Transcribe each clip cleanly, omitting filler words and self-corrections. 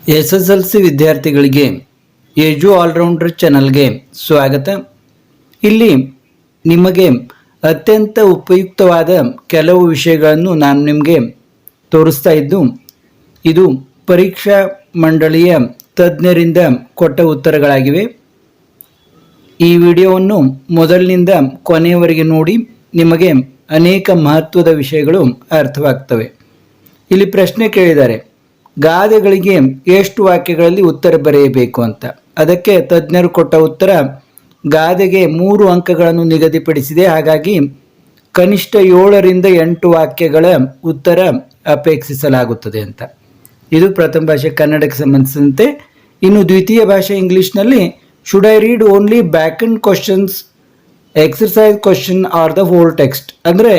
SSLC ವಿದ್ಯಾರ್ಥಿಗಳಿಗೆ ಎಜು allrounder ಚಾನಲ್ಗೆ ಸ್ವಾಗತ. ಇಲ್ಲಿ ನಿಮಗೆ ಅತ್ಯಂತ ಉಪಯುಕ್ತವಾದ ಕೆಲವು ವಿಷಯಗಳನ್ನು ನಾನು ನಿಮಗೆ ತೋರಿಸ್ತಾ ಇದ್ದು, ಇದು ಪರೀಕ್ಷಾ ಮಂಡಳಿಯ ತಜ್ಞರಿಂದ ಕೊಟ್ಟ ಉತ್ತರಗಳಾಗಿವೆ. ಈ ವಿಡಿಯೋವನ್ನು ಮೊದಲಿನಿಂದ ಕೊನೆಯವರೆಗೆ ನೋಡಿ, ನಿಮಗೆ ಅನೇಕ ಮಹತ್ವದ ವಿಷಯಗಳು ಅರ್ಥವಾಗ್ತವೆ. ಇಲ್ಲಿ ಪ್ರಶ್ನೆ ಕೇಳಿದ್ದಾರೆ, ಗಾದೆಗಳಿಗೆ ಎಷ್ಟು ವಾಕ್ಯಗಳಲ್ಲಿ ಉತ್ತರ ಬರೆಯಬೇಕು ಅಂತ. ಅದಕ್ಕೆ ತಜ್ಞರು ಕೊಟ್ಟ ಉತ್ತರ, ಗಾದೆಗೆ 3 ಅಂಕಗಳನ್ನು ನಿಗದಿಪಡಿಸಿದೆ. ಹಾಗಾಗಿ ಕನಿಷ್ಠ 7 ರಿಂದ 8 ವಾಕ್ಯಗಳ ಉತ್ತರ ಅಪೇಕ್ಷಿಸಲಾಗುತ್ತದೆ ಅಂತ. ಇದು ಪ್ರಥಮ ಭಾಷೆ ಕನ್ನಡಕ್ಕೆ ಸಂಬಂಧಿಸಿದಂತೆ. ಇನ್ನು ದ್ವಿತೀಯ ಭಾಷೆ ಇಂಗ್ಲಿಷ್ನಲ್ಲಿ should I read only back and questions, exercise question are the whole text. ಅಂದರೆ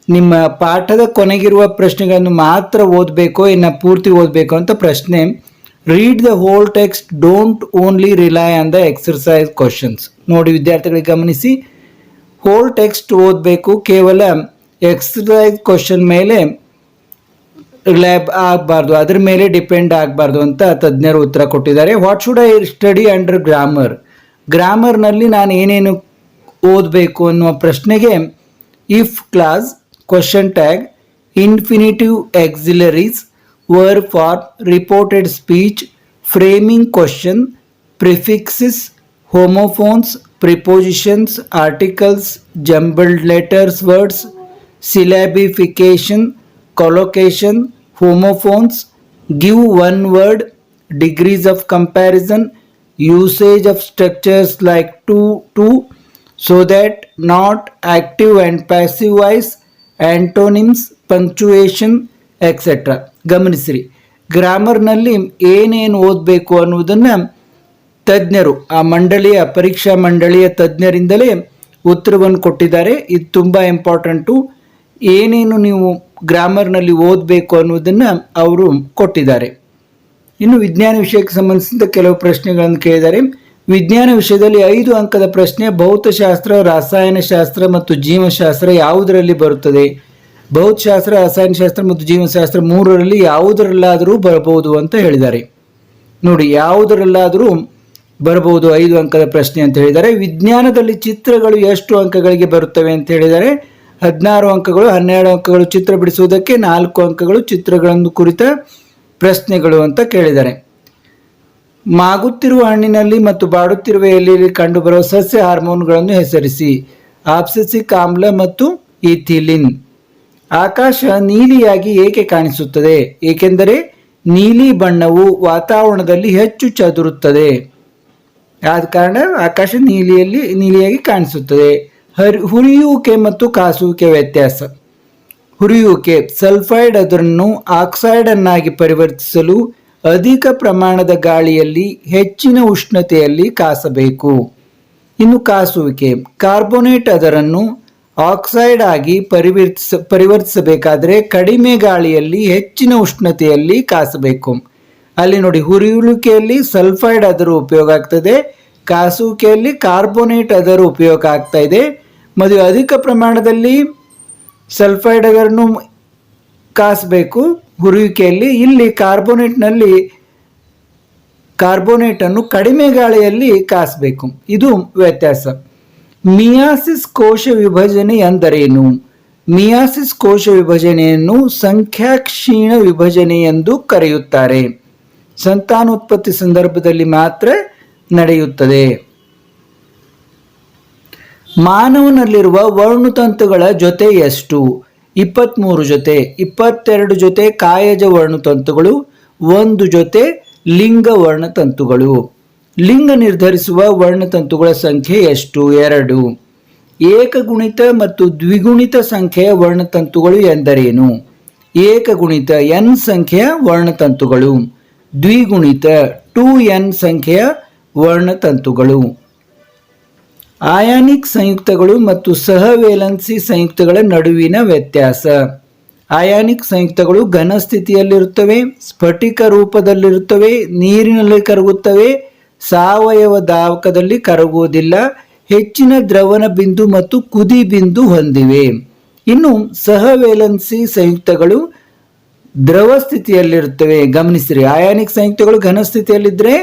ನಿಮ್ಮ ಪಾಠದ ಕೊನೆಗಿರುವ ಪ್ರಶ್ನೆಗಳನ್ನು ಮಾತ್ರ ಓದಬೇಕು, ಇನ್ನು ಪೂರ್ತಿ ಓದಬೇಕು ಅಂತ ಪ್ರಶ್ನೆ. Read the whole text, don't only rely on the exercise questions. ನೋಡಿ ವಿದ್ಯಾರ್ಥಿಗಳಿಗೆ ಗಮನಿಸಿ, ಹೋಲ್ ಟೆಕ್ಸ್ಟ್ ಓದಬೇಕು, ಕೇವಲ ಎಕ್ಸರ್ಸೈಸ್ ಕ್ವಶನ್ ಮೇಲೆ ರಿಲೈ ಆಗಬಾರ್ದು, ಅದ್ರ ಮೇಲೆ ಡಿಪೆಂಡ್ ಆಗಬಾರ್ದು ಅಂತ ತಜ್ಞರು ಉತ್ತರ ಕೊಟ್ಟಿದ್ದಾರೆ. What should I study under grammar, ಗ್ರಾಮರ್ನಲ್ಲಿ ನಾನು ಏನೇನು ಓದಬೇಕು ಅನ್ನುವ ಪ್ರಶ್ನೆಗೆ if clause, question tag, infinitive auxiliaries, verb form, reported speech, framing question, prefixes, homophones, prepositions, articles, jumbled letters, words, syllabification, collocation, homophones, give one word, degrees of comparison, usage of structures like to, so that, not, active and passive voice, antonyms, punctuation etcetera. ಗಮನಿಸಿರಿ, ಗ್ರಾಮರ್ನಲ್ಲಿ ಏನೇನು ಓದಬೇಕು ಅನ್ನುವುದನ್ನು ತಜ್ಞರು, ಆ ಮಂಡಳಿಯ ಪರೀಕ್ಷಾ ಮಂಡಳಿಯ ತಜ್ಞರಿಂದಲೇ ಉತ್ತರವನ್ನು ಕೊಟ್ಟಿದ್ದಾರೆ. ಇದು ತುಂಬ ಇಂಪಾರ್ಟೆಂಟು. ಏನೇನು ನೀವು ಗ್ರಾಮರ್ನಲ್ಲಿ ಓದಬೇಕು ಅನ್ನೋದನ್ನು ಅವರು ಕೊಟ್ಟಿದ್ದಾರೆ. ಇನ್ನು ವಿಜ್ಞಾನ ವಿಷಯಕ್ಕೆ ಸಂಬಂಧಿಸಿದ ಕೆಲವು ಪ್ರಶ್ನೆಗಳನ್ನು ಕೇಳಿದ್ದಾರೆ. ವಿಜ್ಞಾನ ವಿಷಯದಲ್ಲಿ 5 ಅಂಕದ ಪ್ರಶ್ನೆ, ಭೌತಶಾಸ್ತ್ರ, ರಾಸಾಯನಶಾಸ್ತ್ರ ಮತ್ತು ಜೀವಶಾಸ್ತ್ರ ಯಾವುದರಲ್ಲಿ ಬರುತ್ತದೆ? ಭೌತಶಾಸ್ತ್ರ, ರಾಸಾಯನಶಾಸ್ತ್ರ ಮತ್ತು ಜೀವಶಾಸ್ತ್ರ 3ರಲ್ಲಿ ಯಾವುದರಲ್ಲಾದರೂ ಬರಬಹುದು ಅಂತ ಹೇಳಿದ್ದಾರೆ. ನೋಡಿ, ಯಾವುದರಲ್ಲಾದರೂ ಬರಬಹುದು 5 ಅಂಕದ ಪ್ರಶ್ನೆ ಅಂತ ಹೇಳಿದ್ದಾರೆ. ವಿಜ್ಞಾನದಲ್ಲಿ ಚಿತ್ರಗಳು ಎಷ್ಟು ಅಂಕಗಳಿಗೆ ಬರುತ್ತವೆ ಅಂತ ಹೇಳಿದ್ದಾರೆ? 16 ಅಂಕಗಳು. 12 ಅಂಕಗಳು ಚಿತ್ರ ಬಿಡಿಸುವುದಕ್ಕೆ, 4 ಅಂಕಗಳು ಚಿತ್ರಗಳನ್ನು ಕುರಿತ ಪ್ರಶ್ನೆಗಳು ಅಂತ ಕೇಳಿದ್ದಾರೆ. ಮಾಗುತ್ತಿರುವ ಹಣ್ಣಿನಲ್ಲಿ ಮತ್ತು ಬಾಡುತ್ತಿರುವ ಎಲೆಯಲ್ಲಿ ಕಂಡುಬರುವ ಸಸ್ಯ ಹಾರ್ಮೋನ್ಗಳನ್ನು ಹೆಸರಿಸಿ. ಆಬ್ಸೆಸಿಕ್ ಆಮ್ಲ ಮತ್ತು ಈಥಿಲಿನ್. ಆಕಾಶ ನೀಲಿಯಾಗಿ ಏಕೆ ಕಾಣಿಸುತ್ತದೆ? ಏಕೆಂದರೆ ನೀಲಿ ಬಣ್ಣವು ವಾತಾವರಣದಲ್ಲಿ ಹೆಚ್ಚು ಚದುರುತ್ತದೆ, ಆದ ಕಾರಣ ಆಕಾಶ ನೀಲಿಯಾಗಿ ಕಾಣಿಸುತ್ತದೆ. ಹುರಿಯುವಿಕೆ ಮತ್ತು ಕಾಸುವಿಕೆ ವ್ಯತ್ಯಾಸ. ಹುರಿಯುವಿಕೆ, ಸಲ್ಫೈಡ್ ಅದನ್ನು ಆಕ್ಸೈಡ್ ಅನ್ನಾಗಿ ಪರಿವರ್ತಿಸಲು ಅಧಿಕ ಪ್ರಮಾಣದ ಗಾಳಿಯಲ್ಲಿ ಹೆಚ್ಚಿನ ಉಷ್ಣತೆಯಲ್ಲಿ ಕಾಸಬೇಕು. ಇನ್ನು ಕಾಸುವಿಕೆ, ಕಾರ್ಬೋನೇಟ್ ಅದರನ್ನು ಆಕ್ಸೈಡ್ ಆಗಿ ಪರಿವರ್ತಿಸಬೇಕಾದರೆ ಕಡಿಮೆ ಗಾಳಿಯಲ್ಲಿ ಹೆಚ್ಚಿನ ಉಷ್ಣತೆಯಲ್ಲಿ ಕಾಸಬೇಕು. ಅಲ್ಲಿ ನೋಡಿ, ಹುರಿಯುವಿಕೆಯಲ್ಲಿ ಸಲ್ಫೈಡ್ ಅದರ ಉಪಯೋಗ ಆಗ್ತದೆ, ಕಾಸುವಿಕೆಯಲ್ಲಿ ಕಾರ್ಬೋನೇಟ್ ಅದರ ಉಪಯೋಗ ಆಗ್ತಾ ಇದೆ. ಮತ್ತು ಅಧಿಕ ಪ್ರಮಾಣದಲ್ಲಿ ಸಲ್ಫೈಡ್ ಅದನ್ನು ಕಾಸಬೇಕು ಹುರಿಯುವಿಕೆಯಲ್ಲಿ. ಇಲ್ಲಿ ಕಾರ್ಬೋನೇಟನ್ನು ಕಡಿಮೆ ಗಾಳಿಯಲ್ಲಿ ಕಾಸಬೇಕು. ಇದು ವ್ಯತ್ಯಾಸ. ಮಿಯಾಸಿಸ್ ಕೋಶ ವಿಭಜನೆ ಎಂದರೇನು? ಮಿಯಾಸಿಸ್ ಕೋಶ ವಿಭಜನೆಯನ್ನು ಸಂಖ್ಯಾಕ್ಷೀಣ ವಿಭಜನೆ ಎಂದು ಕರೆಯುತ್ತಾರೆ. ಸಂತಾನೋತ್ಪತ್ತಿ ಸಂದರ್ಭದಲ್ಲಿ ಮಾತ್ರ ನಡೆಯುತ್ತದೆ. ಮಾನವನಲ್ಲಿರುವ ವರ್ಣತಂತುಗಳ ಜೊತೆ ಎಷ್ಟು? 23 ಜೊತೆ. 22 ಜೊತೆ ಕಾಯಜ ವರ್ಣತಂತುಗಳು, 1 ಜೊತೆ ಲಿಂಗ ವರ್ಣತಂತುಗಳು. ಲಿಂಗ ನಿರ್ಧರಿಸುವ ವರ್ಣತಂತುಗಳ ಸಂಖ್ಯೆ ಎಷ್ಟು? 2. ಏಕಗುಣಿತ ಮತ್ತು ದ್ವಿಗುಣಿತ ಸಂಖ್ಯೆಯ ವರ್ಣತಂತುಗಳು ಎಂದರೇನು? ಏಕಗುಣಿತ n ಸಂಖ್ಯೆಯ ವರ್ಣತಂತುಗಳು, ದ್ವಿಗುಣಿತ 2n ಸಂಖ್ಯೆಯ ವರ್ಣತಂತುಗಳು. ಆಯಾನಿಕ್ ಸಂಯುಕ್ತಗಳು ಮತ್ತು ಸಹವೇಲನ್ಸಿ ಸಂಯುಕ್ತಗಳ ನಡುವಿನ ವ್ಯತ್ಯಾಸ. ಆಯಾನಿಕ್ ಸಂಯುಕ್ತಗಳು ಘನ ಸ್ಥಿತಿಯಲ್ಲಿರುತ್ತವೆ, ಸ್ಫಟಿಕ ರೂಪದಲ್ಲಿರುತ್ತವೆ, ನೀರಿನಲ್ಲಿ ಕರಗುತ್ತವೆ, ಸಾವಯವ ದಾವಕದಲ್ಲಿ ಕರಗುವುದಿಲ್ಲ, ಹೆಚ್ಚಿನ ದ್ರವಣ ಬಿಂದು ಮತ್ತು ಕುದಿ ಬಿಂದು ಹೊಂದಿವೆ. ಇನ್ನು ಸಹವೇಲನ್ಸಿ ಸಂಯುಕ್ತಗಳು ದ್ರವ ಸ್ಥಿತಿಯಲ್ಲಿರುತ್ತವೆ. ಗಮನಿಸಿರಿ, ಅಯಾನಿಕ್ ಸಂಯುಕ್ತಗಳು ಘನ ಸ್ಥಿತಿಯಲ್ಲಿದ್ದರೆ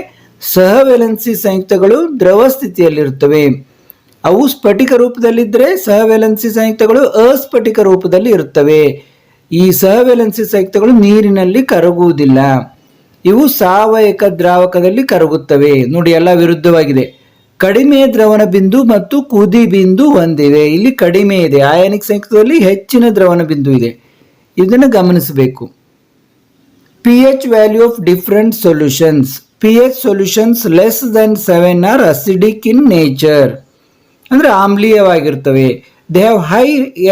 ಸಹವೇಲೆನ್ಸಿ ಸಂಯುಕ್ತಗಳು ದ್ರವ ಸ್ಥಿತಿಯಲ್ಲಿರುತ್ತವೆ. ಅವು ಸ್ಫಟಿಕ ರೂಪದಲ್ಲಿದ್ದರೆ ಸಹವೇಲೆನ್ಸಿ ಸಂಯುಕ್ತಗಳು ಅಸ್ಫಟಿಕ ರೂಪದಲ್ಲಿ ಇರುತ್ತವೆ. ಈ ಸಹವೇಲೆನ್ಸಿ ಸಂಯುಕ್ತಗಳು ನೀರಿನಲ್ಲಿ ಕರಗುವುದಿಲ್ಲ. ಇವು ಸಾವಯವ ದ್ರಾವಕದಲ್ಲಿ ಕರಗುತ್ತವೆ. ನೋಡಿ, ಎಲ್ಲ ವಿರುದ್ಧವಾಗಿದೆ. ಕಡಿಮೆ ದ್ರವಣ ಬಿಂದು ಮತ್ತು ಕುದಿ ಬಿಂದು ಹೊಂದಿವೆ. ಇಲ್ಲಿ ಕಡಿಮೆ ಇದೆ. ಅಯಾನಿಕ್ ಸಂಯುಕ್ತದಲ್ಲಿ ಹೆಚ್ಚಿನ ದ್ರವಣ ಬಿಂದು ಇದೆ. ಇದನ್ನು ಗಮನಿಸಬೇಕು. pH value of different solutions. pH solutions less than 7 are acidic in nature, ಅಂದರೆ ಆಮ್ಲೀಯವಾಗಿರ್ತವೆ. They have high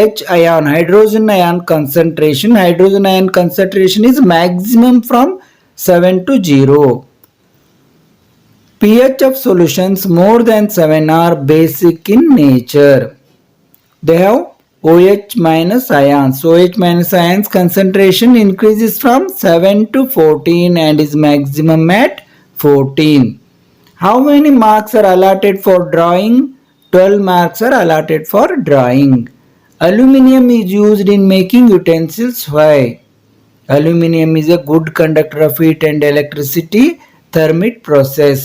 H ion, hydrogen ion concentration. Hydrogen ion concentration is maximum from 7 to 0. pH of solutions more than 7 are basic in nature. They have OH minus ions. OH minus ions concentration increases from 7 to 14 and is maximum at 14. How many marks are allotted for drawing? 12 marks are allotted for drawing. Aluminium is used in making utensils. Why? Aluminium is a good conductor of heat and electricity. Thermit process.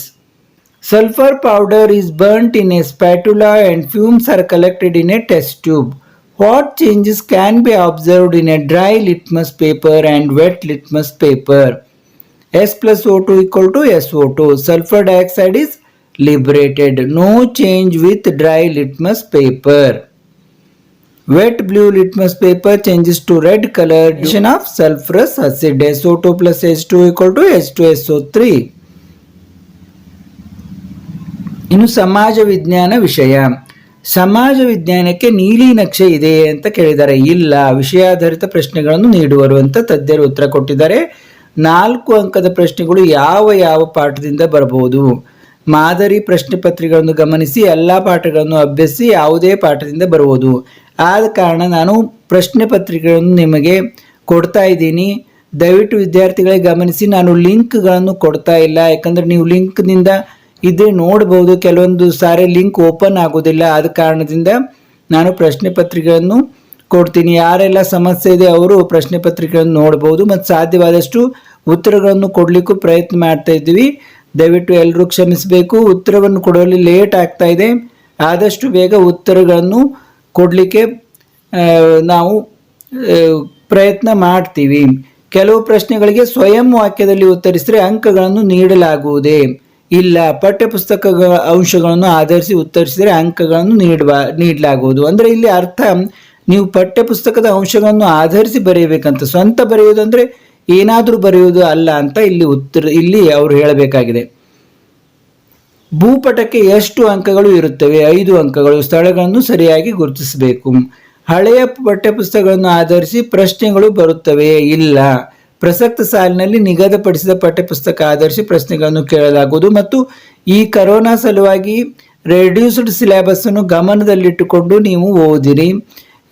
Sulfur powder is burnt in a spatula and fumes are collected in a test tube. What changes can be observed in a dry litmus paper and wet litmus paper? S plus O2 equal to SO2. Sulfur dioxide is liberated. No change with dry litmus paper. Wet blue litmus paper changes to red color. Addition of sulfurous acid. SO2 plus H2 equal to H2SO3. ಇನ್ನು ಸಮಾಜ ವಿಜ್ಞಾನ ವಿಷಯ. ಸಮಾಜ ವಿಜ್ಞಾನಕ್ಕೆ ನೀಲಿ ನಕ್ಷೆ ಇದೆ ಅಂತ ಕೇಳಿದ್ದಾರೆ. ಇಲ್ಲ, ವಿಷಯಾಧಾರಿತ ಪ್ರಶ್ನೆಗಳನ್ನು ನೀಡುವರು ಅಂತ ತಜ್ಞರು ಉತ್ತರ ಕೊಟ್ಟಿದ್ದಾರೆ. 4 ಅಂಕದ ಪ್ರಶ್ನೆಗಳು ಯಾವ ಯಾವ ಪಾಠದಿಂದ ಬರಬಹುದು. ಮಾದರಿ ಪ್ರಶ್ನೆ ಪತ್ರಿಕೆಗಳನ್ನು ಗಮನಿಸಿ ಎಲ್ಲ ಪಾಠಗಳನ್ನು ಅಭ್ಯಸಿಸಿ ಯಾವುದೇ ಪಾಠದಿಂದ ಬರಬಹುದು. ಆದ ಕಾರಣ ನಾನು ಪ್ರಶ್ನೆ ಪತ್ರಿಕೆಗಳನ್ನು ನಿಮಗೆ ಕೊಡ್ತಾ ಇದ್ದೀನಿ. ದಯವಿಟ್ಟು ವಿದ್ಯಾರ್ಥಿಗಳಿಗೆ ಗಮನಿಸಿ. ನಾನು ಲಿಂಕ್ಗಳನ್ನು ಕೊಡ್ತಾ ಇಲ್ಲ, ಯಾಕಂದರೆ ನೀವು ಲಿಂಕ್ನಿಂದ ಇದೇ ನೋಡ್ಬೋದು. ಕೆಲವೊಂದು ಸಾರಿ ಲಿಂಕ್ ಓಪನ್ ಆಗೋದಿಲ್ಲ. ಆದ ಕಾರಣದಿಂದ ನಾನು ಪ್ರಶ್ನೆ ಪತ್ರಿಕೆಗಳನ್ನು ಕೊಡ್ತೀನಿ. ಯಾರೆಲ್ಲ ಸಮಸ್ಯೆ ಇದೆ ಅವರು ಪ್ರಶ್ನೆ ಪತ್ರಿಕೆಗಳನ್ನು ನೋಡ್ಬೋದು ಮತ್ತು ಸಾಧ್ಯವಾದಷ್ಟು ಉತ್ತರಗಳನ್ನು ಕೊಡಲಿಕ್ಕೂ ಪ್ರಯತ್ನ ಮಾಡ್ತಾ ಇದ್ದೀವಿ. ದಯವಿಟ್ಟು ಎಲ್ಲರೂ ಕ್ಷಮಿಸಬೇಕು. ಉತ್ತರವನ್ನು ಕೊಡುವಲ್ಲಿ ಲೇಟ್ ಆಗ್ತಾ ಇದೆ. ಆದಷ್ಟು ಬೇಗ ಉತ್ತರಗಳನ್ನು ಕೊಡಲಿಕ್ಕೆ ನಾವು ಪ್ರಯತ್ನ ಮಾಡ್ತೀವಿ. ಕೆಲವು ಪ್ರಶ್ನೆಗಳಿಗೆ ಸ್ವಯಂ ವಾಕ್ಯದಲ್ಲಿ ಉತ್ತರಿಸಿದರೆ ಅಂಕಗಳನ್ನು ನೀಡಲಾಗುವುದೇ? ಇಲ್ಲ, ಪಠ್ಯಪುಸ್ತಕಗಳ ಅಂಶಗಳನ್ನು ಆಧರಿಸಿ ಉತ್ತರಿಸಿದರೆ ಅಂಕಗಳನ್ನು ನೀಡಲಾಗುವುದು. ಅಂದರೆ ಇಲ್ಲಿ ಅರ್ಥ, ನೀವು ಪಠ್ಯಪುಸ್ತಕದ ಅಂಶಗಳನ್ನು ಆಧರಿಸಿ ಬರೆಯಬೇಕಂತ, ಸ್ವಂತ ಬರೆಯುವುದಂದರೆ ಏನಾದರೂ ಬರೆಯುವುದು ಅಲ್ಲ ಅಂತ ಇಲ್ಲಿ ಅವರು ಹೇಳಬೇಕಾಗಿದೆ. ಭೂಪಟಕ್ಕೆ ಎಷ್ಟು ಅಂಕಗಳು ಇರುತ್ತವೆ? 5 ಅಂಕಗಳು. ಸ್ಥಳಗಳನ್ನು ಸರಿಯಾಗಿ ಗುರುತಿಸಬೇಕು. ಹಳೆಯ ಪಠ್ಯಪುಸ್ತಕಗಳನ್ನು ಆಧರಿಸಿ ಪ್ರಶ್ನೆಗಳು ಬರುತ್ತವೆ? ಇಲ್ಲ. ಪ್ರಸಕ್ತ ಸಾಲಿನಲ್ಲಿ ನಿಗದಿಪಡಿಸಿದ ಪಠ್ಯಪುಸ್ತಕ ಆಧರಿಸಿ ಪ್ರಶ್ನೆಗಳನ್ನು ಕೇಳಲಾಗುವುದು. ಮತ್ತು ಈ ಕರೋನಾ ಸಲುವಾಗಿ ರೆಡ್ಯೂಸ್ಡ್ ಸಿಲೆಬಸ್ ಅನ್ನು ಗಮನದಲ್ಲಿಟ್ಟುಕೊಂಡು ನೀವು ಓದಿರಿ.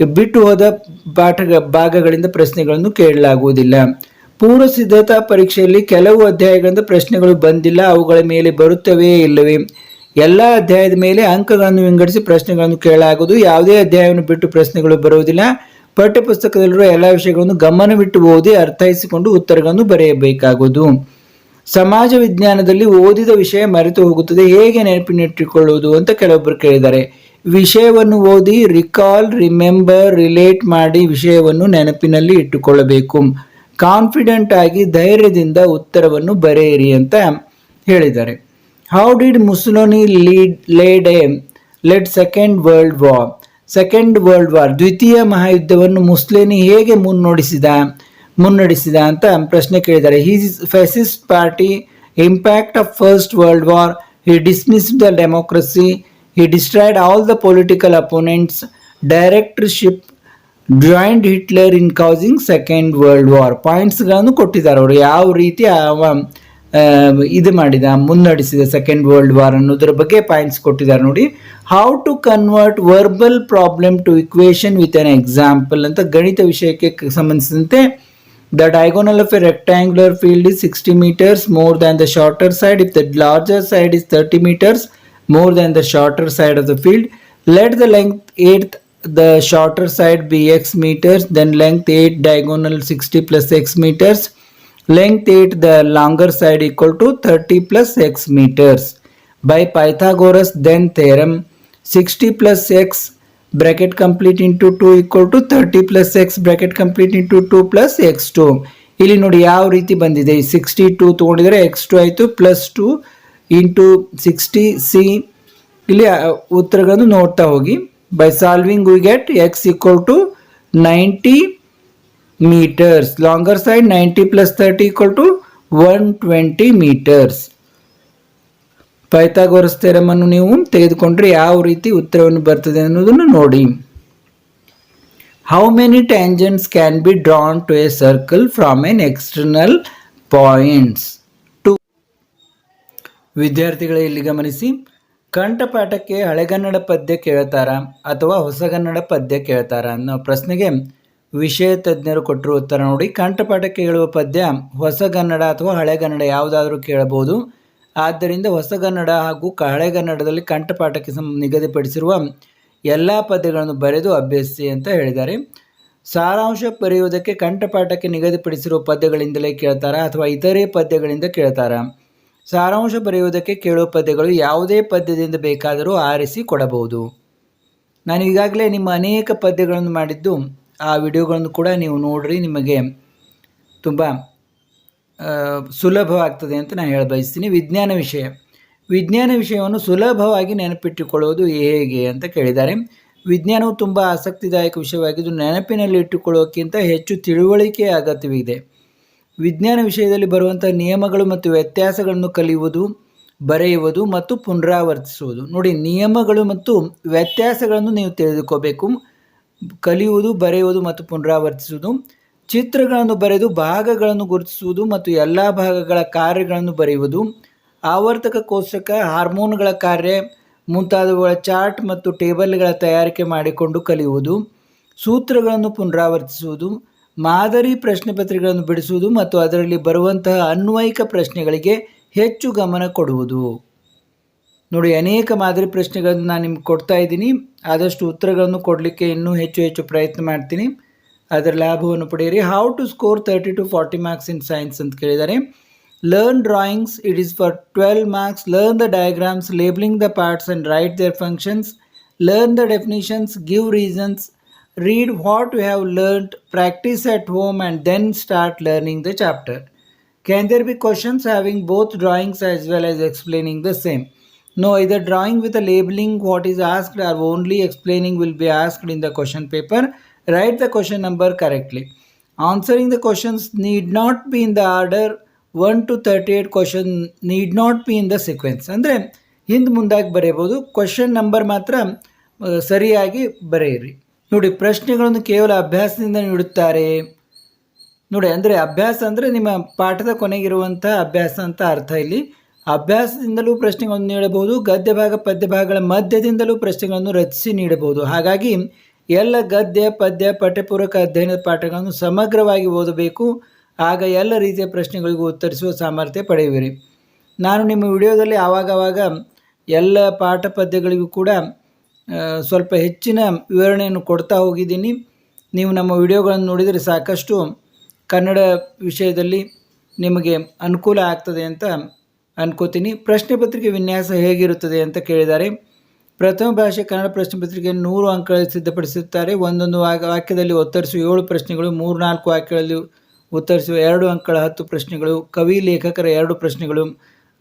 ಬಿಟ್ಟು ಹೋದ ಭಾಗಗಳಿಂದ ಪ್ರಶ್ನೆಗಳನ್ನು ಕೇಳಲಾಗುವುದಿಲ್ಲ. ಪೂರ್ವ ಸಿದ್ಧತಾ ಪರೀಕ್ಷೆಯಲ್ಲಿ ಕೆಲವು ಅಧ್ಯಾಯಗಳಿಂದ ಪ್ರಶ್ನೆಗಳು ಬಂದಿಲ್ಲ, ಅವುಗಳ ಮೇಲೆ ಬರುತ್ತವೆ ಇಲ್ಲವೇ? ಎಲ್ಲ ಅಧ್ಯಾಯದ ಮೇಲೆ ಅಂಕಗಳನ್ನು ವಿಂಗಡಿಸಿ ಪ್ರಶ್ನೆಗಳನ್ನು ಕೇಳಲಾಗುವುದು. ಯಾವುದೇ ಅಧ್ಯಾಯವನ್ನು ಬಿಟ್ಟು ಪ್ರಶ್ನೆಗಳು ಬರುವುದಿಲ್ಲ. ಪಠ್ಯಪುಸ್ತಕದಲ್ಲಿರುವ ಎಲ್ಲ ವಿಷಯಗಳನ್ನು ಗಮನವಿಟ್ಟು ಓದಿ ಅರ್ಥೈಸಿಕೊಂಡು ಉತ್ತರಗಳನ್ನು ಬರೆಯಬೇಕಾಗುವುದು. ಸಮಾಜ ವಿಜ್ಞಾನದಲ್ಲಿ ಓದಿದ ವಿಷಯ ಮರೆತು ಹೋಗುತ್ತದೆ, ಹೇಗೆ ನೆನಪಿನಿಟ್ಟುಕೊಳ್ಳುವುದು ಅಂತ ಕೆಲವೊಬ್ಬರು ಕೇಳಿದ್ದಾರೆ. ವಿಷಯವನ್ನು ಓದಿ ರಿಕಾಲ್, ರಿಮೆಂಬರ್, ರಿಲೇಟ್ ಮಾಡಿ ವಿಷಯವನ್ನು ನೆನಪಿನಲ್ಲಿ ಇಟ್ಟುಕೊಳ್ಳಬೇಕು. ಕಾನ್ಫಿಡೆಂಟ್ ಆಗಿ ಧೈರ್ಯದಿಂದ ಉತ್ತರವನ್ನು ಬರೆಯಿರಿ ಅಂತ ಹೇಳಿದ್ದಾರೆ. How did Mussolini led second world war? Second world war, ದ್ವಿತೀಯ ಮಹಾಯುದ್ಧವನ್ನು ಮುಸೋಲಿನಿ ಹೇಗೆ ಮುನ್ನಡೆಸಿದ ಅಂತ ಪ್ರಶ್ನೆ ಕೇಳಿದ್ದಾರೆ. His fascist party impact of first world war, he dismissed the democracy, he destroyed all the political opponents, directorship, joined Hitler in causing second world war. ಪಾಯಿಂಟ್ಸ್ಗಳನ್ನು ಕೊಟ್ಟಿದ್ದಾರೆ ಅವರು, ಯಾವ ರೀತಿ ಮುನ್ನಡೆಸಿದ ಸೆಕೆಂಡ್ ವರ್ಲ್ಡ್ ವಾರ್ ಅನ್ನೋದ್ರ ಬಗ್ಗೆ ಪಾಯಿಂಟ್ಸ್ ಕೊಟ್ಟಿದ್ದಾರೆ ನೋಡಿ. How to convert verbal problem to equation with an example ಅಂತ ಗಣಿತ ವಿಷಯಕ್ಕೆ ಸಂಬಂಧಿಸಿದಂತೆ, the diagonal of a rectangular field is 60 meters more than the shorter side if the larger side is 30 meters more than the shorter side of the field. Let the length 8th the shorter side be x meters, then length 8 diagonal 60 plus x meters, length 8 the longer side equal to 30 plus x meters. By Pythagoras then theorem, 60 plus x bracket complete into 2 equal to 30 plus x bracket complete into 2 plus x2. ಇಲ್ಲಿ ನೋಡಿ ಯಾವ ರೀತಿ ಬಂದಿದೆ, 62 ತಗೊಂಡಿದ್ರೆ x2 ಆಯಿತು plus 2 into 60c. ಇಲ್ಲಿ ಉತ್ತರಗಳನ್ನು ನೋಡ್ತಾ ಹೋಗಿ. By solving we get x equal to 90 meters. Longer side 90 plus 30 equal to 120 meters. Pythagoras theorem ಅನ್ನು ನೀವು ತೆಗೆದುಕೊಂಡ್ರೆ ಯಾವ ರೀತಿ ಉತ್ತರವನ್ನು ಬರ್ತದೆ ಅನ್ನೋದನ್ನು ನೋಡಿ. How many tangents can be drawn to a circle from an external points? 2. ವಿದ್ಯಾರ್ಥಿಗಳೇ ಇಲ್ಲಿ ಗಮನಿಸಿ, ಕಂಠಪಾಠಕ್ಕೆ ಹಳೆಗನ್ನಡ ಪದ್ಯ ಕೇಳ್ತಾರ ಅಥವಾ ಹೊಸಗನ್ನಡ ಪದ್ಯ ಕೇಳ್ತಾರ ಅನ್ನೋ ಪ್ರಶ್ನೆಗೆ ವಿಷಯ ತಜ್ಞರು ಕೊಟ್ಟಿರುವ ಉತ್ತರ ನೋಡಿ. ಕಂಠಪಾಠಕ್ಕೆ ಹೇಳುವ ಪದ್ಯ ಹೊಸಗನ್ನಡ ಅಥವಾ ಹಳೆಗನ್ನಡ ಯಾವುದಾದ್ರೂ ಕೇಳಬಹುದು. ಆದ್ದರಿಂದ ಹೊಸಗನ್ನಡ ಹಾಗೂ ಹಳೆಗನ್ನಡದಲ್ಲಿ ಕಂಠಪಾಠಕ್ಕೆ ನಿಗದಿಪಡಿಸಿರುವ ಎಲ್ಲ ಪದ್ಯಗಳನ್ನು ಬರೆದು ಅಭ್ಯಸಿಸಿ ಅಂತ ಹೇಳಿದ್ದಾರೆ. ಸಾರಾಂಶ ಬರೆಯುವುದಕ್ಕೆ ಕಂಠಪಾಠಕ್ಕೆ ನಿಗದಿಪಡಿಸಿರುವ ಪದ್ಯಗಳಿಂದಲೇ ಕೇಳ್ತಾರ ಅಥವಾ ಇತರೆ ಪದ್ಯಗಳಿಂದ ಕೇಳ್ತಾರ. ಸಾರಾಂಶ ಬರೆಯುವುದಕ್ಕೆ ಕೇಳುವ ಪದ್ಯಗಳು ಯಾವುದೇ ಪದ್ಯದಿಂದ ಬೇಕಾದರೂ ಆರಿಸಿ ಕೊಡಬಹುದು. ನಾನು ಈಗಾಗಲೇ ನಿಮ್ಮ ಅನೇಕ ಪದ್ಯಗಳನ್ನು ಮಾಡಿದ್ದು ಆ ವಿಡಿಯೋಗಳನ್ನು ಕೂಡ ನೀವು ನೋಡ್ರಿ, ನಿಮಗೆ ತುಂಬ ಸುಲಭವಾಗ್ತದೆ ಅಂತ ನಾನು ಹೇಳ ಬಯಸ್ತೀನಿ. ವಿಜ್ಞಾನ ವಿಷಯವನ್ನು ಸುಲಭವಾಗಿ ನೆನಪಿಟ್ಟುಕೊಳ್ಳುವುದು ಹೇಗೆ ಅಂತ ಕೇಳಿದ್ದಾರೆ. ವಿಜ್ಞಾನವು ತುಂಬ ಆಸಕ್ತಿದಾಯಕ ವಿಷಯವಾಗಿದ್ದು ನೆನಪಿನಲ್ಲಿ ಇಟ್ಟುಕೊಳ್ಳೋಕ್ಕಿಂತ ಹೆಚ್ಚು ತಿಳುವಳಿಕೆಯ ಅಗತ್ಯವಿದೆ. ವಿಜ್ಞಾನ ವಿಷಯದಲ್ಲಿ ಬರುವಂತಹ ನಿಯಮಗಳು ಮತ್ತು ವ್ಯತ್ಯಾಸಗಳನ್ನು ಕಲಿಯುವುದು, ಬರೆಯುವುದು ಮತ್ತು ಪುನರಾವರ್ತಿಸುವುದು. ನೋಡಿ, ನಿಯಮಗಳು ಮತ್ತು ವ್ಯತ್ಯಾಸಗಳನ್ನು ನೀವು ತಿಳಿದುಕೋಬೇಕು. ಕಲಿಯುವುದು, ಬರೆಯುವುದು ಮತ್ತು ಪುನರಾವರ್ತಿಸುವುದು. ಚಿತ್ರಗಳನ್ನು ಬರೆದು ಭಾಗಗಳನ್ನು ಗುರುತಿಸುವುದು ಮತ್ತು ಎಲ್ಲ ಭಾಗಗಳ ಕಾರ್ಯಗಳನ್ನು ಬರೆಯುವುದು. ಆವರ್ತಕ ಕೋಷ್ಟಕ, ಹಾರ್ಮೋನ್ಗಳ ಕಾರ್ಯ ಮುಂತಾದವುಗಳ ಚಾರ್ಟ್ ಮತ್ತು ಟೇಬಲ್ಗಳ ತಯಾರಿಕೆ ಮಾಡಿಕೊಂಡು ಕಲಿಯುವುದು. ಸೂತ್ರಗಳನ್ನು ಪುನರಾವರ್ತಿಸುವುದು. ಮಾದರಿ ಪ್ರಶ್ನೆ ಪತ್ರಿಕೆಗಳನ್ನು ಬಿಡಿಸುವುದು ಮತ್ತು ಅದರಲ್ಲಿ ಬರುವಂತಹ ಅನ್ವಯಿಕ ಪ್ರಶ್ನೆಗಳಿಗೆ ಹೆಚ್ಚು ಗಮನ ಕೊಡುವುದು. ನೋಡಿ, ಅನೇಕ ಮಾದರಿ ಪ್ರಶ್ನೆಗಳನ್ನು ನಾನು ನಿಮ್ಗೆ ಕೊಡ್ತಾ ಇದ್ದೀನಿ. ಆದಷ್ಟು ಉತ್ತರಗಳನ್ನು ಕೊಡಲಿಕ್ಕೆ ಇನ್ನೂ ಹೆಚ್ಚು ಪ್ರಯತ್ನ ಮಾಡ್ತೀನಿ. ಅದರ ಲಾಭವನ್ನು ಪಡೆಯಿರಿ. How to score 30 to 40 marks in science ಅಂತ ಕೇಳಿದ್ದಾರೆ. Learn drawings, it is for 12 marks. Learn the diagrams, labelling the parts and write their functions. Learn the definitions, give reasons. Read what you have learnt, practice at home and then start learning the chapter. Can there be questions having both drawings as well as explaining the same? No, either drawing with a labeling what is asked or only explaining will be asked in the question paper. Write the question number correctly. Answering the questions need not be in the order 1 to 38. Question need not be in the sequence. ಅಂದರೆ ಹಿಂದೆ ಮುಂದಾಗಿ ಬರೆಯಬಹುದು, question number ಮಾತ್ರ ಸರಿಯಾಗಿ ಬರೆಯಿರಿ. ನೋಡಿ, ಪ್ರಶ್ನೆಗಳನ್ನು ಕೇವಲ ಅಭ್ಯಾಸದಿಂದ ನೀಡುತ್ತಾರೆ. ನೋಡಿ, ಅಂದರೆ ಅಭ್ಯಾಸ ಅಂದರೆ ನಿಮ್ಮ ಪಾಠದ ಕೊನೆಗಿರುವಂಥ ಅಭ್ಯಾಸ ಅಂತ ಅರ್ಥ. ಇಲ್ಲಿ ಅಭ್ಯಾಸದಿಂದಲೂ ಪ್ರಶ್ನೆಗಳನ್ನು ನೀಡಬಹುದು, ಗದ್ಯ ಭಾಗ ಪದ್ಯ ಭಾಗಗಳ ಮಧ್ಯದಿಂದಲೂ ಪ್ರಶ್ನೆಗಳನ್ನು ರಚಿಸಿ ನೀಡಬಹುದು. ಹಾಗಾಗಿ ಎಲ್ಲ ಗದ್ಯ ಪದ್ಯ ಪಠ್ಯಪೂರ್ವಕ ಅಧ್ಯಯನದ ಪಾಠಗಳನ್ನು ಸಮಗ್ರವಾಗಿ ಓದಬೇಕು. ಆಗ ಎಲ್ಲ ರೀತಿಯ ಪ್ರಶ್ನೆಗಳಿಗೂ ಉತ್ತರಿಸುವ ಸಾಮರ್ಥ್ಯ ಪಡೆಯುವಿರಿ. ನಾನು ನಿಮ್ಮ ವಿಡಿಯೋದಲ್ಲಿ ಆವಾಗವಾಗ ಎಲ್ಲ ಪಾಠ ಪದ್ಯಗಳಿಗೂ ಕೂಡ ಸ್ವಲ್ಪ ಹೆಚ್ಚಿನ ವಿವರಣೆಯನ್ನು ಕೊಡ್ತಾ ಹೋಗಿದ್ದೀನಿ. ನೀವು ನಮ್ಮ ವಿಡಿಯೋಗಳನ್ನು ನೋಡಿದರೆ ಸಾಕಷ್ಟು ಕನ್ನಡ ವಿಷಯದಲ್ಲಿ ನಿಮಗೆ ಅನುಕೂಲ ಆಗ್ತದೆ ಅಂತ ಅನ್ಕೋತೀನಿ. ಪ್ರಶ್ನೆ ಪತ್ರಿಕೆ ವಿನ್ಯಾಸ ಹೇಗಿರುತ್ತದೆ ಅಂತ ಕೇಳಿದ್ದಾರೆ. ಪ್ರಥಮ ಭಾಷೆ ಕನ್ನಡ ಪ್ರಶ್ನೆ ಪತ್ರಿಕೆಯನ್ನು 100 ಅಂಕಗಳಲ್ಲಿ ಸಿದ್ಧಪಡಿಸುತ್ತಾರೆ. ಒಂದೊಂದು ವಾಕ್ಯದಲ್ಲಿ ಉತ್ತರಿಸುವ 7 ಪ್ರಶ್ನೆಗಳು, 3-4 ವಾಕ್ಯಗಳಲ್ಲಿ ಉತ್ತರಿಸುವ 2 ಅಂಕಗಳ 10 ಪ್ರಶ್ನೆಗಳು, ಕವಿ ಲೇಖಕರ 2 ಪ್ರಶ್ನೆಗಳು,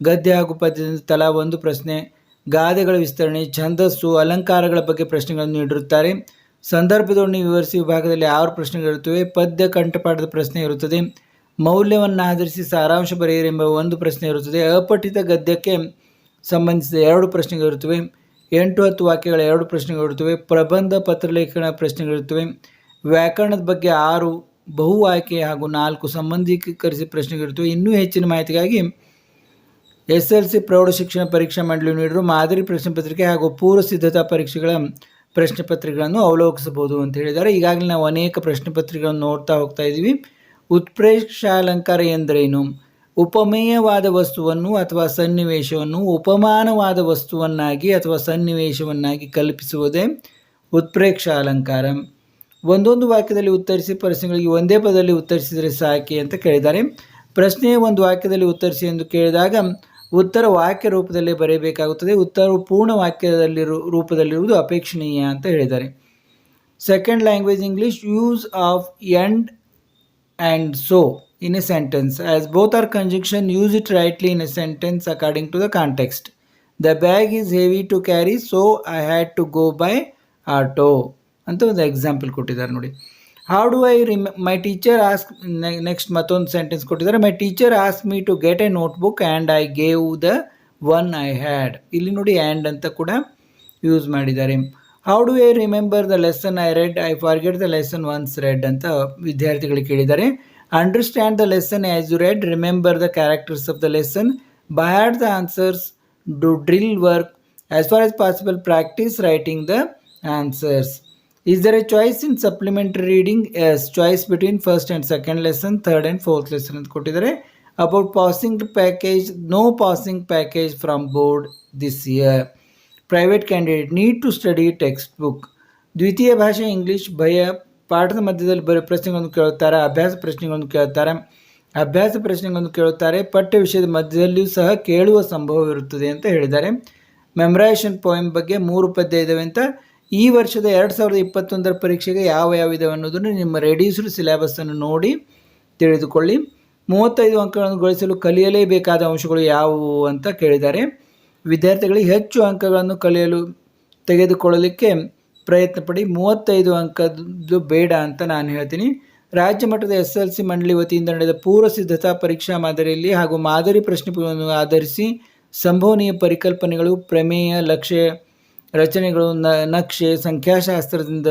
ಗದ್ಯ ಹಾಗೂ ಪದ್ಯದಿಂದ ತಲಾ 1 ಪ್ರಶ್ನೆ, ಗಾದೆಗಳ ವಿಸ್ತರಣೆ, ಛಂದಸ್ಸು, ಅಲಂಕಾರಗಳ ಬಗ್ಗೆ ಪ್ರಶ್ನೆಗಳನ್ನು ನೀಡಿರುತ್ತಾರೆ. ಸಂದರ್ಭದೊಡನೆ ವಿವರಿಸಿ ವಿಭಾಗದಲ್ಲಿ 6 ಪ್ರಶ್ನೆಗಳಿರುತ್ತವೆ. ಪದ್ಯ ಕಂಠಪಾಠದ ಪ್ರಶ್ನೆ ಇರುತ್ತದೆ. ಮೌಲ್ಯವನ್ನು ಆಧರಿಸಿ ಸಾರಾಂಶ ಬರೆಯಿರಿ ಎಂಬ 1 ಪ್ರಶ್ನೆ ಇರುತ್ತದೆ. ಅಪಠಿತ ಗದ್ಯಕ್ಕೆ ಸಂಬಂಧಿಸಿದ 2 ಪ್ರಶ್ನೆಗಳಿರುತ್ತವೆ. 8-10 ವಾಕ್ಯಗಳ 2 ಪ್ರಶ್ನೆಗಳಿರುತ್ತವೆ. ಪ್ರಬಂಧ ಪತ್ರಲೇಖನ ಪ್ರಶ್ನೆಗಳಿರುತ್ತವೆ. ವ್ಯಾಕರಣದ ಬಗ್ಗೆ 6 ಬಹು ಆಯ್ಕೆ ಹಾಗೂ 4 ಸಂಬಂಧೀಕರಿಸಿ ಪ್ರಶ್ನೆಗಳಿರುತ್ತವೆ. ಇನ್ನೂ ಹೆಚ್ಚಿನ ಮಾಹಿತಿಗಾಗಿ SLC ಪ್ರೌಢಶಿಕ್ಷಣ ಪರೀಕ್ಷಾ ಮಂಡಳಿ ನೀಡಿರುವ ಮಾದರಿ ಪ್ರಶ್ನೆ ಪತ್ರಿಕೆ ಹಾಗೂ ಪೂರ್ವ ಸಿದ್ಧತಾ ಪರೀಕ್ಷೆಗಳ ಪ್ರಶ್ನೆ ಪತ್ರಿಕೆಗಳನ್ನು ಅವಲೋಕಿಸಬಹುದು ಅಂತ ಹೇಳಿದ್ದಾರೆ. ಈಗಾಗಲೇ ನಾವು ಅನೇಕ ಪ್ರಶ್ನೆ ಪತ್ರಿಕೆಗಳನ್ನು ನೋಡ್ತಾ ಹೋಗ್ತಾ ಇದ್ದೀವಿ. ಉತ್ಪ್ರೇಕ್ಷಾಲಂಕಾರ ಎಂದರೇನು? ಉಪಮೇಯವಾದ ವಸ್ತುವನ್ನು ಅಥವಾ ಸನ್ನಿವೇಶವನ್ನು ಉಪಮಾನವಾದ ವಸ್ತುವನ್ನಾಗಿ ಅಥವಾ ಸನ್ನಿವೇಶವನ್ನಾಗಿ ಕಲ್ಪಿಸುವುದೇ ಉತ್ಪ್ರೇಕ್ಷ ಅಲಂಕಾರ. ಒಂದೊಂದು ವಾಕ್ಯದಲ್ಲಿ ಉತ್ತರಿಸಿ ಪ್ರಶ್ನೆಗಳಿಗೆ ಒಂದೇ ಪದದಲ್ಲಿ ಉತ್ತರಿಸಿದರೆ ಸಾಕೆ ಅಂತ ಕೇಳಿದ್ದಾರೆ. ಪ್ರಶ್ನೆಯ ಒಂದು ವಾಕ್ಯದಲ್ಲಿ ಉತ್ತರಿಸಿ ಎಂದು ಕೇಳಿದಾಗ ಉತ್ತರ ವಾಕ್ಯ ರೂಪದಲ್ಲೇ ಬರೆಯಬೇಕಾಗುತ್ತದೆ. ಉತ್ತರವು ಪೂರ್ಣ ವಾಕ್ಯದಲ್ಲಿ ರೂಪದಲ್ಲಿರುವುದು ಅಪೇಕ್ಷಣೀಯ ಅಂತ ಹೇಳಿದ್ದಾರೆ. Second language English. Use of end and so in a sentence. As both are conjunction, use it rightly in a sentence according to the context. The bag is heavy to carry, so I had to go by auto ಅಂತ ಒಂದು example ಕೊಟ್ಟಿದ್ದಾರೆ ನೋಡಿ. How do I my teacher ask, next ಮತ್ತೊಂದು sentence ಕೊಟ್ಟಿದ್ದಾರೆ. My teacher ask me to get a notebook and I gave the one I had. ಇಲ್ಲಿ ನೋಡಿ and ಅಂತ ಕೂಡ ಯೂಸ್ ಮಾಡಿದ್ದಾರೆ. How do I remember the lesson I read, I forget the lesson once read ಅಂತ ವಿದ್ಯಾರ್ಥಿಗಳಿಗೆ ಕೇಳಿದ್ದಾರೆ. Understand the lesson as you read. Remember the characters of the lesson. By heart the answers. Do drill work. As far as possible, practice writing the answers. Is there a choice in supplementary reading? Yes. Choice between first and second lesson, third and fourth lesson ಅಂತ ಕೊಟ್ಟಿದ್ದಾರೆ. About passing package. No passing package from board this year. Private candidate need to study textbook. ದ್ವಿತೀಯ ಭಾಷೆ English. ಭಯ. ಪಾಠದ ಮಧ್ಯದಲ್ಲಿ ಬರೀ ಪ್ರಶ್ನೆಗಳನ್ನು ಕೇಳುತ್ತಾರೆ. ಅಭ್ಯಾಸ ಪ್ರಶ್ನೆಗಳನ್ನು ಕೇಳುತ್ತಾರೆ. ಪಠ್ಯ ವಿಷಯದ ಮಧ್ಯದಲ್ಲಿಯೂ ಸಹ ಕೇಳುವ ಸಂಭವವಿರುತ್ತದೆ ಅಂತ ಹೇಳಿದ್ದಾರೆ. ಮೆಮರೈಸೇಷನ್ ಪೋಯಮ್ ಬಗ್ಗೆ 3 ಪದ್ಯ ಇದ್ದಾವೆ ಅಂತ. ಈ ವರ್ಷದ 2021 ಪರೀಕ್ಷೆಗೆ ಯಾವ ಇದಾವೆ ಅನ್ನೋದನ್ನು ನಿಮ್ಮ ರೆಡ್ಯೂಸ್ಡ್ ಸಿಲೆಬಸ್ಸನ್ನು ನೋಡಿ ತಿಳಿದುಕೊಳ್ಳಿ. 35 ಅಂಕಗಳನ್ನು ಗಳಿಸಲು ಕಲಿಯಲೇಬೇಕಾದ ಅಂಶಗಳು ಯಾವುವು ಅಂತ ಕೇಳಿದ್ದಾರೆ. ವಿದ್ಯಾರ್ಥಿಗಳಿಗೆ ಹೆಚ್ಚು ಅಂಕಗಳನ್ನು ತೆಗೆದುಕೊಳ್ಳಲಿಕ್ಕೆ ಪ್ರಯತ್ನ ಪಡಿ. 35 ಅಂಕದ್ದು ಬೇಡ ಅಂತ ನಾನು ಹೇಳ್ತೀನಿ. ರಾಜ್ಯ ಮಟ್ಟದ SLC ಮಂಡಳಿ ವತಿಯಿಂದ ನಡೆದ ಪೂರ್ವ ಸಿದ್ಧತಾ ಪರೀಕ್ಷಾ ಮಾದರಿಯಲ್ಲಿ ಹಾಗೂ ಮಾದರಿ ಪ್ರಶ್ನೆಗಳನ್ನು ಆಧರಿಸಿ ಸಂಭವನೀಯ ಪರಿಕಲ್ಪನೆಗಳು, ಪ್ರಮೇಯ, ಲಕ್ಷ್ಯ ರಚನೆಗಳು, ನಕ್ಷೆ, ಸಂಖ್ಯಾಶಾಸ್ತ್ರದಿಂದ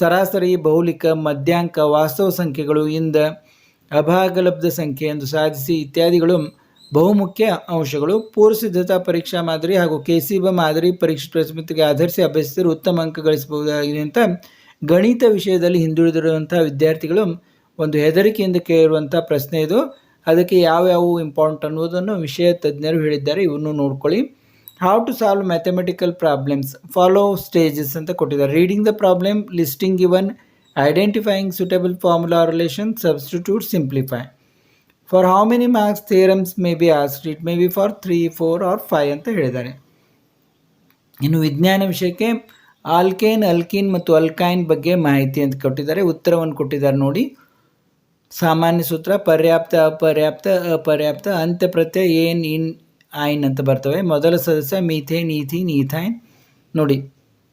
ಸರಾಸರಿ, ಬಹುಲಿಕ, ಮಧ್ಯಾಂಕ, ವಾಸ್ತವ ಸಂಖ್ಯೆಗಳು ಇಂದ ಅಭಾಗಲಬ್ಧ ಸಂಖ್ಯೆ ಎಂದು ಸಾಧಿಸಿ ಇತ್ಯಾದಿಗಳು ಬಹುಮುಖ್ಯ ಅಂಶಗಳು. ಪೂರ್ವ ಸಿದ್ಧತಾ ಪರೀಕ್ಷಾ ಮಾದರಿ ಹಾಗೂ KCBA ಮಾದರಿ ಪರೀಕ್ಷೆ ಪ್ರಶ್ನೆಗೆ ಆಧರಿಸಿ ಅಭ್ಯಸಿಸಿದರೆ ಉತ್ತಮ ಅಂಕ ಗಳಿಸಬಹುದಾಗಿದೆ ಅಂತ ಗಣಿತ ವಿಷಯದಲ್ಲಿ ಹಿಂದುಳಿದಿರುವಂಥ ವಿದ್ಯಾರ್ಥಿಗಳು ಒಂದು ಹೆದರಿಕೆಯಿಂದ ಕೇಳಿರುವಂಥ ಪ್ರಶ್ನೆ ಇದು. ಅದಕ್ಕೆ ಯಾವ್ಯಾವು ಇಂಪಾರ್ಟೆಂಟ್ ಅನ್ನೋದನ್ನು ವಿಷಯ ತಜ್ಞರು ಹೇಳಿದ್ದಾರೆ. ಇವನ್ನು ನೋಡ್ಕೊಳ್ಳಿ. How to solve mathematical problems. Follow stages ಅಂತ ಕೊಟ್ಟಿದ್ದಾರೆ. Reading the problem, listing given, identifying suitable formula relation, substitute, simplify. For how many marks theorems may be asked. It may be for 3, 4 or 5 ಅಂತ ಹೇಳಿದ್ದಾರೆ. ಇನ್ನು ವಿಜ್ಞಾನ ವಿಷಯಕ್ಕೆ alkane, alkene ಮತ್ತು alkyne ಬಗ್ಗೆ ಮಾಹಿತಿ ಅಂತ ಕೊಟ್ಟಿದ್ದಾರೆ. ಉತ್ತರವನ್ನು ಕೊಟ್ಟಿದ್ದಾರೆ ನೋಡಿ. ಸಾಮಾನ್ಯ ಸೂತ್ರ ಪರ್ಯಾಪ್ತ, ಅಪರ್ಯಾಪ್ತ, ಅಂತ್ಯ ಪ್ರತ್ಯಯ ಏನ್, ಇನ್, ಐನ್ ಅಂತ ಬರ್ತವೆ. ಮೊದಲ ಸದಸ್ಯ ಮೀಥೇನ್, ಈಥೀನ್, ಈಥೈನ್ ನೋಡಿ.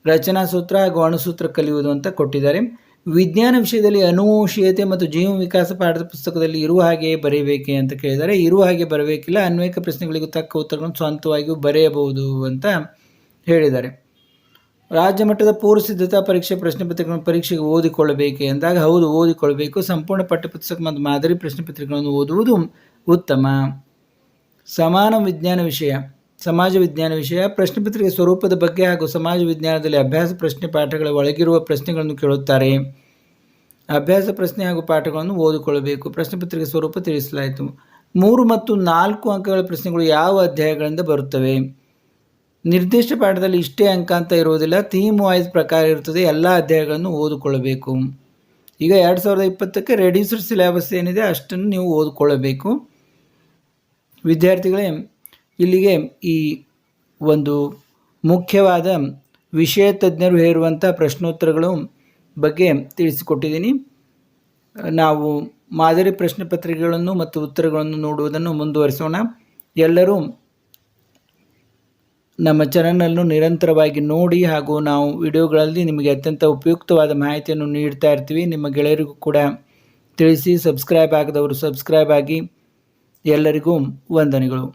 ರಚನಾ ಸೂತ್ರ ಹಾಗೂ ಅಣುಸೂತ್ರ ಕಲಿಯುವುದು ಅಂತ ಕೊಟ್ಟಿದ್ದಾರೆ. ವಿಜ್ಞಾನ ವಿಷಯದಲ್ಲಿ ಅನುವಂಶೀಯತೆ ಮತ್ತು ಜೀವ ವಿಕಾಸ ಪಾಠದ ಪುಸ್ತಕದಲ್ಲಿ ಇರುವ ಹಾಗೆ ಬರೆಯಬೇಕೆ ಅಂತ ಕೇಳಿದ್ದಾರೆ. ಇರುವ ಹಾಗೆ ಬರಬೇಕಿಲ್ಲ. ಅನ್ವಯಿಕ ಪ್ರಶ್ನೆಗಳಿಗೂ ತಕ್ಕ ಉತ್ತರಗಳನ್ನು ಸ್ವಂತವಾಗಿಯೂ ಬರೆಯಬಹುದು ಅಂತ ಹೇಳಿದ್ದಾರೆ. ರಾಜ್ಯ ಮಟ್ಟದ ಪೂರ್ವ ಸಿದ್ಧತಾ ಪರೀಕ್ಷೆ ಪ್ರಶ್ನೆ ಪತ್ರಿಕೆಗಳನ್ನು ಪರೀಕ್ಷೆಗೆ ಓದಿಕೊಳ್ಳಬೇಕೆ ಅಂದಾಗ ಹೌದು, ಓದಿಕೊಳ್ಳಬೇಕು. ಸಂಪೂರ್ಣ ಪಠ್ಯಪುಸ್ತಕ ಮತ್ತು ಮಾದರಿ ಪ್ರಶ್ನೆ ಪತ್ರಿಕೆಗಳನ್ನು ಓದುವುದು ಉತ್ತಮ. ಸಮಾಜ ವಿಜ್ಞಾನ ವಿಷಯ ಪ್ರಶ್ನೆ ಪತ್ರಿಕೆ ಸ್ವರೂಪದ ಬಗ್ಗೆ ಹಾಗೂ ಸಮಾಜ ವಿಜ್ಞಾನದಲ್ಲಿ ಅಭ್ಯಾಸ ಪ್ರಶ್ನೆ ಪಾಠಗಳ ಒಳಗಿರುವ ಪ್ರಶ್ನೆಗಳನ್ನು ಕೇಳುತ್ತಾರೆ. ಅಭ್ಯಾಸ ಪ್ರಶ್ನೆ ಹಾಗೂ ಪಾಠಗಳನ್ನು ಓದಿಕೊಳ್ಳಬೇಕು. ಪ್ರಶ್ನೆ ಪತ್ರಿಕೆ ಸ್ವರೂಪ ತಿಳಿಸಲಾಯಿತು. 3 ಮತ್ತು 4 ಅಂಕಗಳ ಪ್ರಶ್ನೆಗಳು ಯಾವ ಅಧ್ಯಾಯಗಳಿಂದ ಬರುತ್ತವೆ. ನಿರ್ದಿಷ್ಟ ಪಾಠದಲ್ಲಿ ಇಷ್ಟೇ ಅಂಕ ಅಂತ ಇರುವುದಿಲ್ಲ. ಥೀಮ್ ವೈಸ್ ಪ್ರಕಾರ ಇರುತ್ತದೆ. ಎಲ್ಲ ಅಧ್ಯಾಯಗಳನ್ನು ಓದಿಕೊಳ್ಳಬೇಕು. ಈಗ 2020ಕ್ಕೆ ರೆಡ್ಯೂಸ್ಡ್ ಸಿಲೆಬಸ್ ಏನಿದೆ ಅಷ್ಟನ್ನು ನೀವು ಓದಿಕೊಳ್ಳಬೇಕು. ವಿದ್ಯಾರ್ಥಿಗಳೇ, ಇಲ್ಲಿಗೆ ಈ ಒಂದು ಮುಖ್ಯವಾದ ವಿಷಯ ತಜ್ಞರು ಹೇರುವಂಥ ಪ್ರಶ್ನೋತ್ತರಗಳು ಬಗ್ಗೆ ತಿಳಿಸಿಕೊಟ್ಟಿದ್ದೀನಿ. ನಾವು ಮಾದರಿ ಪ್ರಶ್ನೆ ಪತ್ರಿಕೆಗಳನ್ನು ಮತ್ತು ಉತ್ತರಗಳನ್ನು ನೋಡುವುದನ್ನು ಮುಂದುವರಿಸೋಣ. ಎಲ್ಲರೂ ನಮ್ಮ ಚಾನಲನ್ನು ನಿರಂತರವಾಗಿ ನೋಡಿ ಹಾಗೂ ನಾವು ವಿಡಿಯೋಗಳಲ್ಲಿ ನಿಮಗೆ ಅತ್ಯಂತ ಉಪಯುಕ್ತವಾದ ಮಾಹಿತಿಯನ್ನು ನೀಡ್ತಾ ಇರ್ತೀವಿ. ನಿಮ್ಮ ಗೆಳೆಯರಿಗೂ ಕೂಡ ತಿಳಿಸಿ. ಸಬ್ಸ್ಕ್ರೈಬ್ ಆಗದವರು ಸಬ್ಸ್ಕ್ರೈಬ್ ಆಗಿ. ಎಲ್ಲರಿಗೂ ವಂದನೆಗಳು.